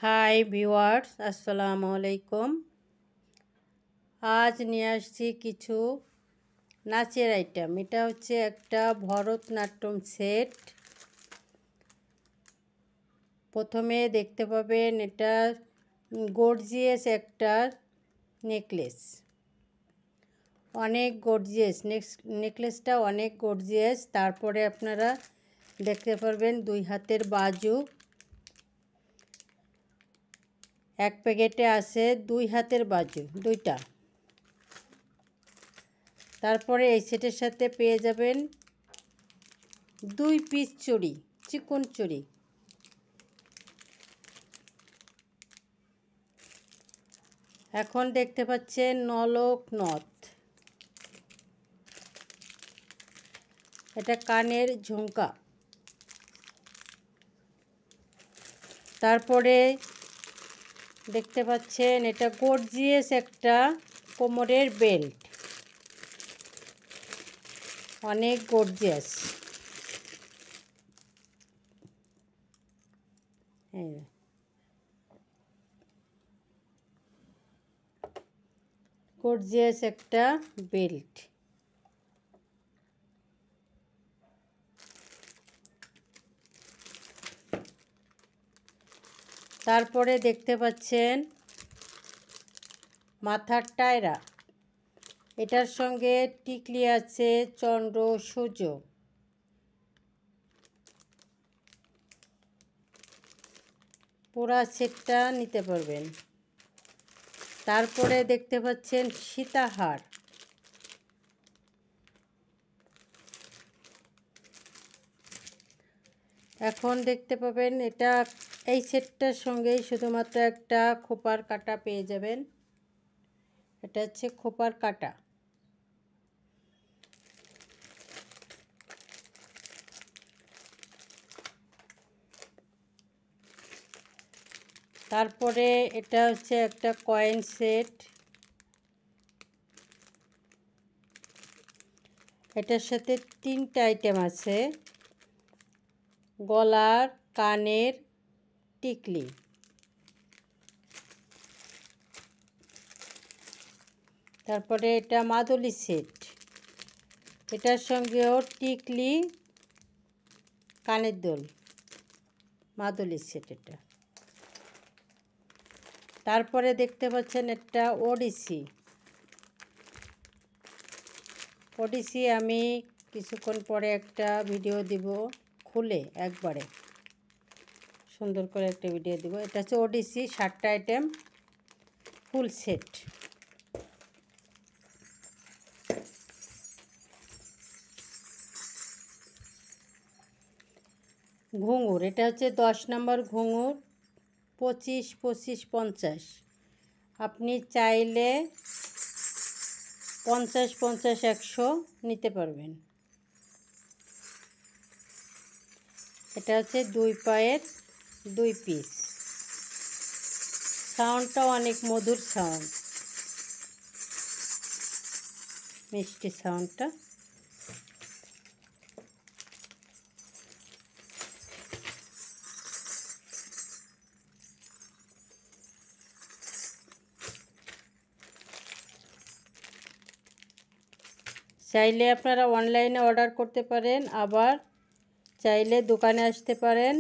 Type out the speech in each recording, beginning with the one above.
Hi viewers, আসসালামু আলাইকুম। আজ নিয়ে আসছি কিছু নাচের আইটেম। এটা হচ্ছে একটা ভরতনাট্যম সেট। প্রথমে দেখতে পাবেন এটা গর্জিয়াস একটা নেকলেস, অনেক গর্জিয়াস। নেকলেসটা অনেক গর্জিয়াস। তারপরে আপনারা দেখতে পারবেন দুই হাতের বাজু। এক প্যাকেটে আছে দুই হাতের বাজু দুইটা। তারপরে এই সেটের সাথে পেয়ে যাবেন 2 পিস চুড়ি, চিকন চুড়ি। এখন দেখতে পাচ্ছেন নলক নথ, এটা কানের ঝুমকা। তারপরে দেখতে পাচ্ছেন এটা গর্জিয়াস একটা কোমরের বেল্ট, অনেক গর্জিয়াস। গর্জিয়াস একটা বেল্ট। তারপরে দেখতে পাচ্ছেন মাথার টায়রা, এটার সঙ্গে টিকলি আছে, চন্দ্র, সূর্য। পুরা সেটটা নিতে পারবেন। তারপরে দেখতে পাচ্ছেন সীতাহার, এখন দেখতে পাবেন এটা এই সেটটার সঙ্গেই শুধুমাত্র একটা খোপার কাটা পেয়ে যাবেন। এটা হচ্ছে খোপার কাটা। তারপরে এটা হচ্ছে একটা কয়েন সেট, এটার সাথে 3টা আইটেম আছে, গলার, কানের, টিকলি। তারপরে এটা মাদুলি সেট, এটার সঙ্গেও টিকলি, কানের দুল, মাদুলি সেট এটা। তারপরে দেখতে পাচ্ছেন একটা ওড়িশি। ওড়িশি আমি কিছুক্ষণ পরে একটা ভিডিও দিব, খুলে একবারে সুন্দর করে একটা ভিডিও দিব। এটা হচ্ছে ওড়িশি, 7টা আইটেম, ফুল সেট। ঘুঙুর, এটা হচ্ছে 10 নম্বর ঘুঙুর, 25, 25, 50। আপনি চাইলে 50, 50, 100 নিতে পারবেন। এটা হচ্ছে 2 পায়ের 2 পিস। সাউন্ডটা অনেক মধুর সাউন্ড, মিষ্টি সাউন্ডটা। চাইলে আপনারা অনলাইনে অর্ডার করতে পারেন, আবার চাইলে দোকানে আসতে পারেন।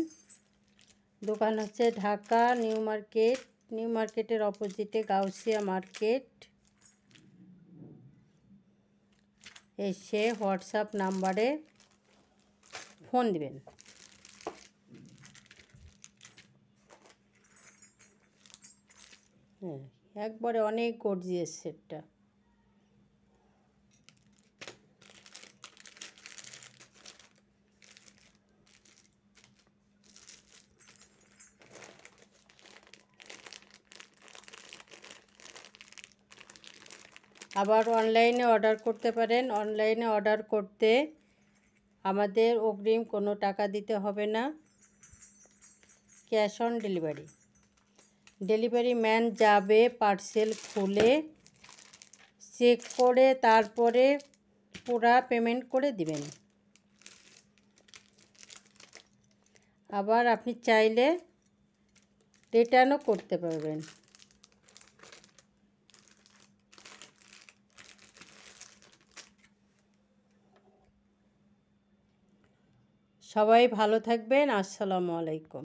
দোকান হচ্ছে ঢাকা নিউ মার্কেট, নিউ মার্কেটের অপোজিটে গাউসিয়া মার্কেট। এসে হোয়াটসঅ্যাপ নাম্বারে ফোন দিবেন। হ্যাঁ, একবারে অনেক গর্জিয়াস সেটটা। আবার অনলাইনে অর্ডার করতে পারেন। অনলাইনে অর্ডার করতে আমাদের অগ্রিম কোনো টাকা দিতে হবে না, cash on delivery. Delivery man যাবে, পার্সেল খুলে চেক করে তারপরে পুরা পেমেন্ট করে দিবেন। আবার আপনি চাইলে রিটার্নও করতে পারবেন। সবাই ভালো থাকবেন। আসসালামু আলাইকুম।